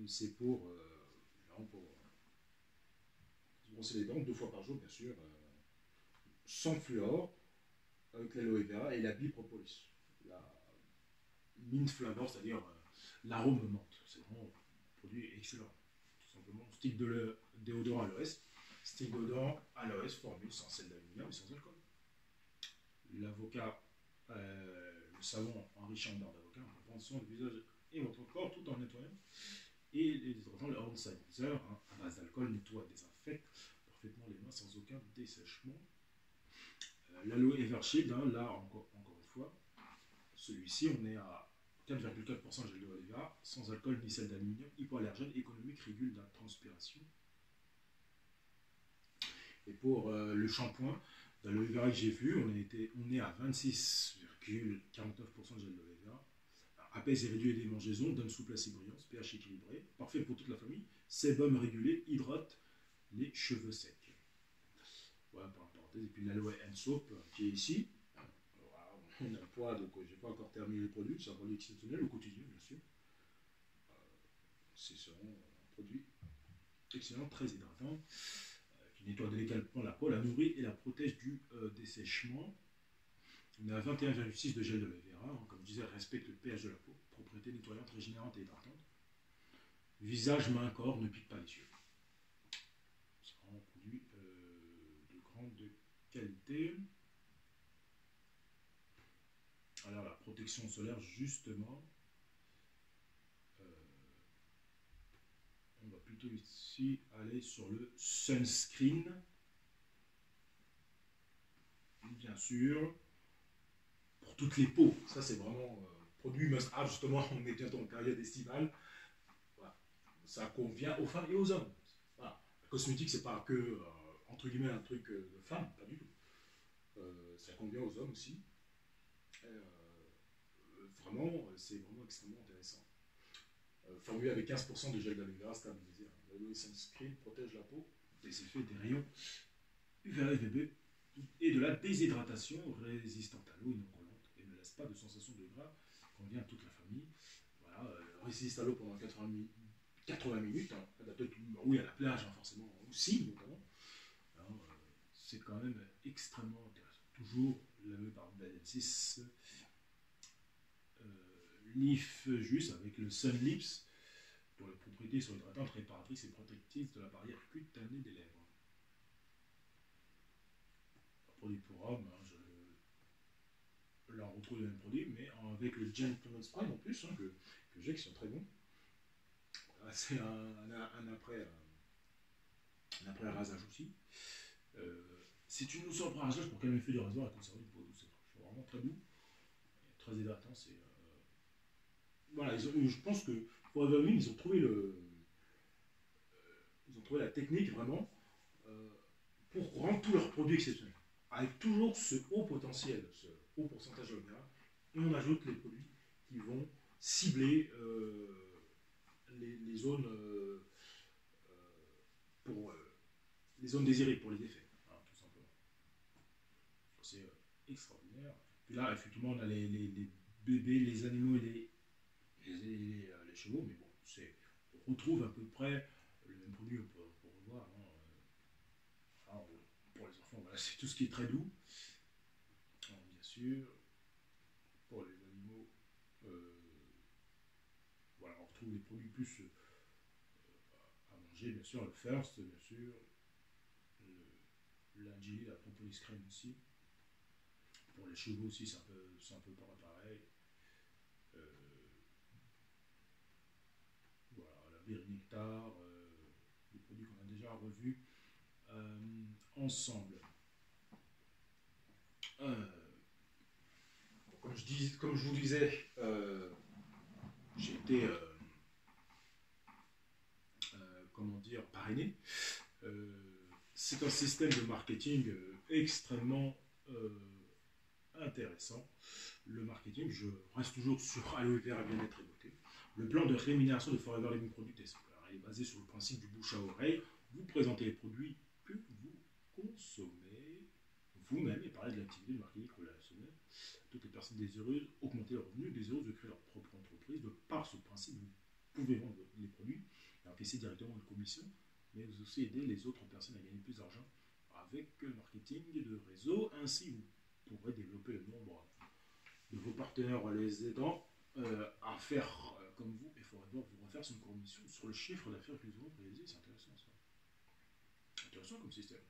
A: C'est pour se brosser les dents 2 fois par jour, bien sûr, sans fluor, avec l'aloe vera et la bipropolis. La mint flavor, c'est-à-dire l'arôme menthe. C'est vraiment un produit excellent. Tout simplement, stick de déodorant aloès. Stick déodorant aloès, formule sans sel d'aluminium et sans alcool. L'avocat, le savon enrichi en beurre d'avocat, on peut prendre soin du visage et votre corps tout en nettoyant. Et les hydratants, le hand sanitizer, hein, à base d'alcool, nettoie, désinfecte parfaitement les mains sans aucun dessèchement. L'aloe evershield, hein, là encore une fois, celui-ci, on est à 4,4% gel d'aloe vera, sans alcool ni sel d'aluminium, hypoallergène, économique, régule la transpiration. Et pour le shampoing d'aloe vera que j'ai vu, on est à 26,49% de gel d'aloe vera. Apaise et réduit les démangeaisons, donne souplesse et brillance, pH équilibré, parfait pour toute la famille, sébum régulé, hydrate les cheveux secs. Voilà, par parenthèse. Et puis l'aloe and soap qui est ici. Voilà, on a un poids, donc je n'ai pas encore terminé le produit, c'est un produit exceptionnel au quotidien, bien sûr. C'est vraiment un produit excellent, très hydratant, qui nettoie délicatement la peau, la nourrit et la protège du dessèchement. On est à 21,6 de gel d'aloe vera, hein, comme je disais, respecte le pH de la peau, propriété nettoyante, régénérante et hydratante. Visage, main, corps, ne pique pas les yeux. C'est vraiment un produit de grande qualité. Alors la protection solaire, justement, on va plutôt ici aller sur le sunscreen, bien sûr, pour toutes les peaux. Ça c'est vraiment produit must-have, justement, on est bientôt en période estivale. Voilà. Ça convient aux femmes et aux hommes. Voilà. La cosmétique, c'est pas que, entre guillemets, un truc de femme, pas du tout. Ça convient aux hommes aussi. Vraiment, c'est vraiment extrêmement intéressant. Formulé avec 15% de gel d'aloe vera stabilisé. L'aloe sunscreen protège la peau des effets des rayons UVA et UVB et de la déshydratation résistante à l'eau et non collante et ne laisse pas de sensation de gras, convient à toute la famille. Voilà, résiste à l'eau pendant 80 minutes, hein, oui, à la plage, hein, forcément, aussi, notamment. C'est quand même extrêmement intéressant. Toujours lavé par Benensis. Leaf Juice avec le Sun Lips, dont les propriétés sont hydratantes, réparatrices et protectrices de la barrière cutanée des lèvres. Un produit pour homme, hein, là on retrouve le même produit, mais avec le Gentleman's Prime en plus, hein, que j'ai, qui sont très bons. Voilà, c'est un après rasage aussi. C'est une notion de brassage pour calmer le feu du rasoir et conserver une peau douce. C'est vraiment très doux, très hydratant. Voilà, je pense que pour Evergreen, ils ont trouvé la technique vraiment euh, pour rendre tous leurs produits exceptionnels. Avec toujours ce haut potentiel, ce haut pourcentage de minéral, et on ajoute les produits qui vont cibler les zones pour les zones désirées pour les effets, voilà, tout simplement. C'est extraordinaire. Puis là, effectivement, on a les bébés, les animaux et les chevaux, mais bon, on retrouve à peu près le même produit, on peut revoir. Hein, alors, pour les enfants, voilà, c'est tout ce qui est très doux. Alors, bien sûr, pour les animaux, euh, voilà, on retrouve les produits plus à manger, bien sûr, le first, bien sûr, l'ingénie, la propolis crème aussi. Pour les chevaux aussi, c'est un peu pareil. Euh, voilà, la berry nectar, des produits qu'on a déjà revus ensemble. Euh, comme je vous disais, j'ai été comment dire, parrainé. C'est un système de marketing extrêmement intéressant. Le marketing, je reste toujours sur aloe vera, bien-être et beauté. Le plan de rémunération de Forever Living Product est basé sur le principe du bouche à oreille. Vous présentez les produits que vous consommez vous-même et parlez de l'activité de marketing relationnel. Toutes les personnes désireuses augmenter leurs revenus, désireuses de créer leur propre entreprise. De par ce principe, vous pouvez vendre les produits et encaisser directement une commission, mais vous aussi aider les autres personnes à gagner plus d'argent avec le marketing de réseau. Ainsi, vous pourrez développer le nombre de vos partenaires en les aidant à faire comme vous et Forever vous refaire son commission sur le chiffre d'affaires que vous avez réalisé. C'est intéressant ça. Intéressant comme système.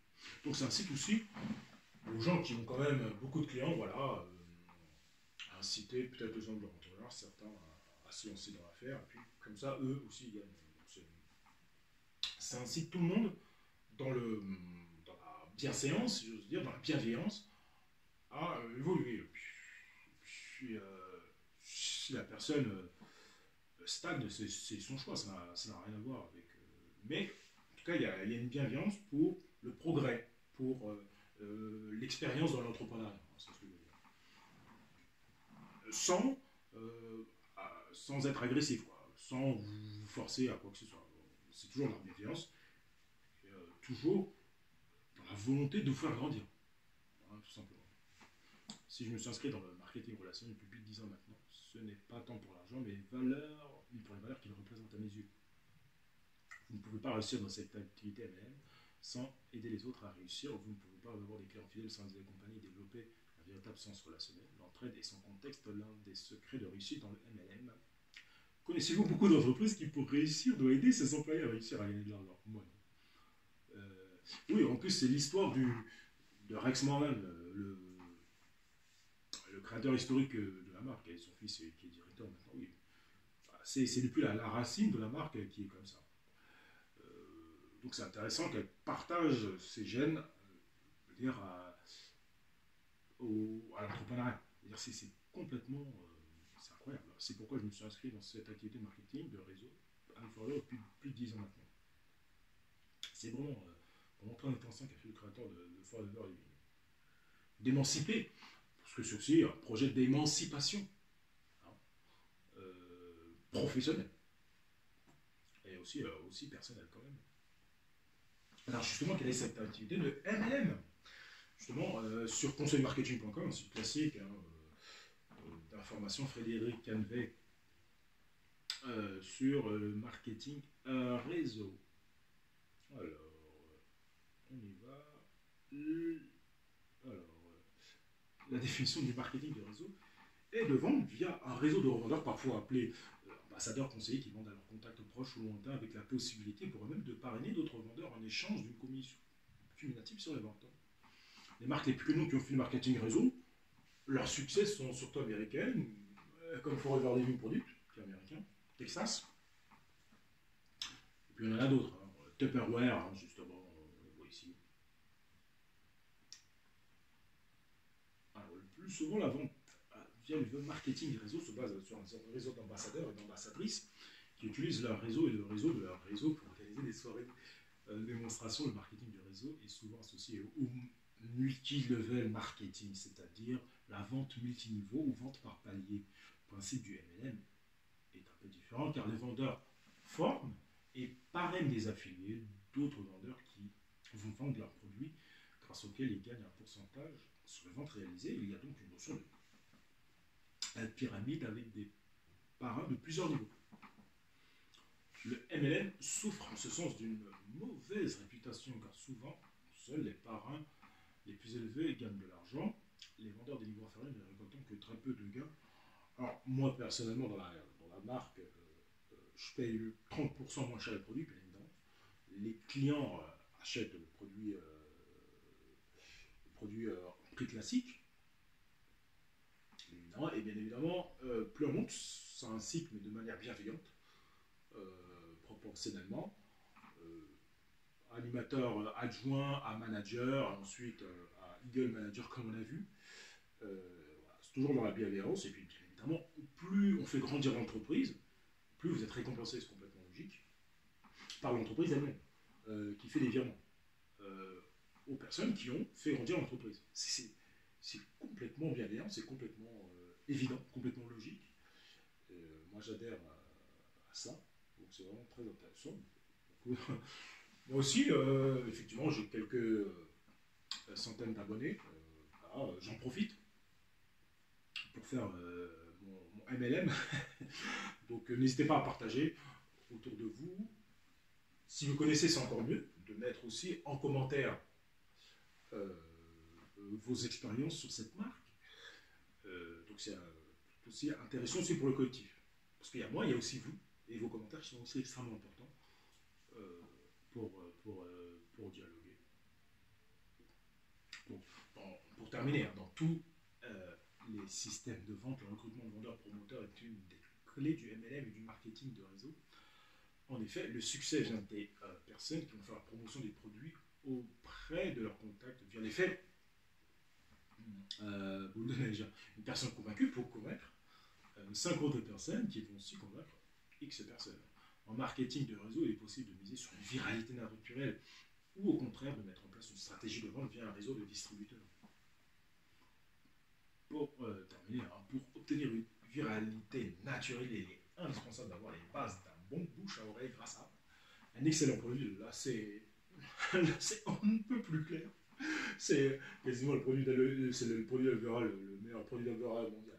A: Donc ça incite aussi aux gens qui ont quand même beaucoup de clients, voilà, à inciter peut-être les entrepreneurs, certains à se lancer dans l'affaire, et puis comme ça, eux aussi gagnent. Ça incite tout le monde dans la bienséance, si j'ose dire, dans la bienveillance, à évoluer. Puis, si la personne stagne, c'est son choix, ça n'a rien à voir avec. Mais en tout cas, il y a une bienveillance pour le progrès, pour l'expérience dans l'entrepreneuriat. C'est ce que je veux dire. Sans être agressif, quoi, sans vous forcer à quoi que ce soit. C'est toujours dans la bienveillance, et, toujours dans la volonté de vous faire grandir. Voilà, tout simplement. Si je me suis inscrit dans le marketing relationnel depuis plus de 10 ans maintenant, ce n'est pas tant pour l'argent, mais pour les valeurs qu'il représente à mes yeux. Vous ne pouvez pas réussir dans cette activité MLM sans aider les autres à réussir. Vous ne pouvez pas avoir des clients fidèles sans les accompagner et développer un véritable sens relationnel. L'entraide est sans contexte l'un des secrets de réussite dans le MLM. Connaissez-vous beaucoup d'entreprises qui, pour réussir, doivent aider ses employés à réussir à gagner de l'argent? Moi, non. Oui, en plus, c'est l'histoire de Rex Morgan, le créateur historique de la marque, et son fils qui est directeur maintenant. Oui. C'est depuis la racine de la marque qui est comme ça. Donc c'est intéressant qu'elle partage ses gènes dire, à l'entrepreneuriat. C'est complètement c'est incroyable. C'est pourquoi je me suis inscrit dans cette activité de marketing, de réseau, à Forever depuis plus de 10 ans maintenant. C'est vraiment très intéressant qu'a fait le créateur de Forever Living. D'émanciper, parce que c'est aussi un projet d'émancipation professionnelle. Et aussi personnelle quand même. Alors justement, quelle est cette activité de MLM? Justement, sur conseilmarketing.com, un site classique d'information, Frédéric Canvet sur le marketing réseau. Alors, on y va. Alors, la définition du marketing de réseau est de vendre via un réseau de revendeurs, parfois appelés ambassadeurs conseillers, qui vendent à leurs contacts proches ou lointains avec la possibilité pour eux-mêmes de parrainer d'autres vendeurs en échange d'une commission cumulative sur les ventes. Les marques les plus connues qui ont fait le marketing réseau, leurs succès sont surtout américaines, comme Forever Living Product, qui est américain, Texas. Et puis il y en a d'autres, hein. Tupperware, hein, justement, on le voit ici. plus souvent, la vente via le marketing des réseaux se base sur un réseau d'ambassadeurs et d'ambassadrices qui utilisent leur réseau et le réseau de leur réseau pour organiser des soirées de démonstration. Le marketing du réseau est souvent associé au multi-level marketing, c'est-à-dire la vente multiniveau ou vente par palier. Le principe du MLM est un peu différent car les vendeurs forment et parrainent des affiliés d'autres vendeurs qui vont vendre leurs produits grâce auxquels ils gagnent un pourcentage sur les ventes réalisées. Il y a donc une notion de pyramide avec des parrains de plusieurs niveaux. Le MLM souffre en ce sens d'une mauvaise réputation car souvent, seuls les parrains les plus élevés gagnent de l'argent, les vendeurs des niveaux inférieurs ne récoltant que très peu de gains. Alors moi personnellement dans la marque, je paye 30% moins cher les produits, bien évidemment. Les clients achètent le produit en prix classique. Et bien évidemment, plus on monte, ça incite, mais de manière bienveillante, proportionnellement. Animateur adjoint à manager, ensuite à Eagle Manager comme on a vu. Voilà, c'est toujours dans la bienveillance. Et puis bien évidemment, plus on fait grandir l'entreprise, plus vous êtes récompensé, c'est complètement logique, par l'entreprise elle-même, qui fait des virements aux personnes qui ont fait grandir l'entreprise. C'est complètement bienveillant, c'est complètement évident, complètement logique. Moi j'adhère à ça, donc c'est vraiment très intéressant. Moi aussi, effectivement, j'ai quelques centaines d'abonnés. Voilà, j'en profite pour faire mon MLM. Donc n'hésitez pas à partager autour de vous. Si vous connaissez, c'est encore mieux de mettre aussi en commentaire vos expériences sur cette marque. Donc c'est aussi intéressant aussi pour le collectif. Parce qu'il y a moi, il y a aussi vous, et vos commentaires qui sont aussi extrêmement importants pour dialoguer. Donc, pour terminer, dans tous les systèmes de vente, le recrutement de vendeurs promoteurs est une des clés du MLM et du marketing de réseau. En effet, le succès vient des personnes qui vont faire la promotion des produits auprès de leurs contacts via les faits. Une personne convaincue pour convaincre 5 autres personnes qui vont aussi convaincre X personnes. En marketing de réseau, il est possible de miser sur une viralité naturelle ou au contraire de mettre en place une stratégie de vente via un réseau de distributeurs. Pour terminer, pour obtenir une viralité naturelle, il est indispensable d'avoir les bases d'un bon bouche à oreille grâce à un excellent produit. Là, c'est on ne peut plus clair. C'est quasiment le produit d'Alvera, le meilleur produit d'Alvera mondial.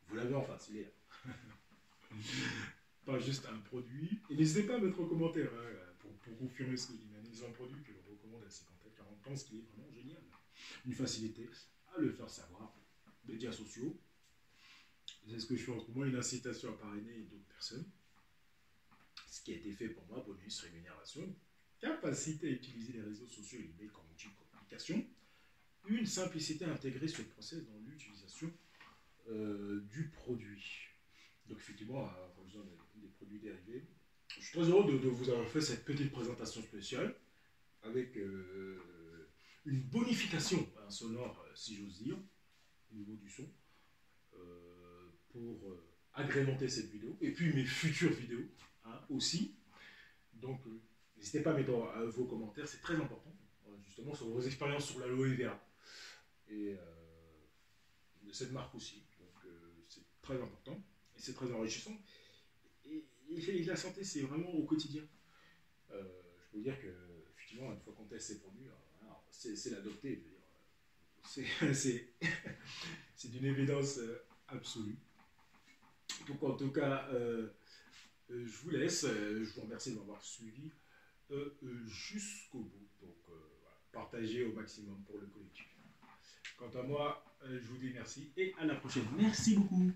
A: Vous l'avez en face, il est là. Pas juste un produit. Et n'hésitez pas à mettre en commentaire pour confirmer ce que je dis. Un excellent produit que je recommande à 50 car on pense qu'il est vraiment génial. Une facilité à le faire savoir. Médias sociaux. C'est ce que je fais en ce moment, une incitation à parrainer d'autres personnes. Ce qui a été fait pour moi, bonus, rémunération, capacité à utiliser les réseaux sociaux et l'email comme outil de communication, une simplicité à intégrer ce process dans l'utilisation du produit. Donc effectivement, en besoin des produits dérivés. Je suis très heureux de vous avoir fait cette petite présentation spéciale avec une bonification sonore, si j'ose dire, au niveau du son, pour agrémenter cette vidéo et puis mes futures vidéos aussi. Donc n'hésitez pas à mettre vos commentaires, c'est très important, justement sur vos expériences sur l'aloe vera et de cette marque aussi. Donc c'est très important. Et c'est très enrichissant. Et la santé, c'est vraiment au quotidien. Je peux vous dire que, effectivement, une fois qu'on teste ces produits, c'est l'adopter. C'est d'une évidence absolue. Donc, en tout cas, je vous laisse. Je vous remercie de m'avoir suivi jusqu'au bout. Donc, voilà, partagez au maximum pour le collectif. Quant à moi, je vous dis merci et à la prochaine. Merci beaucoup.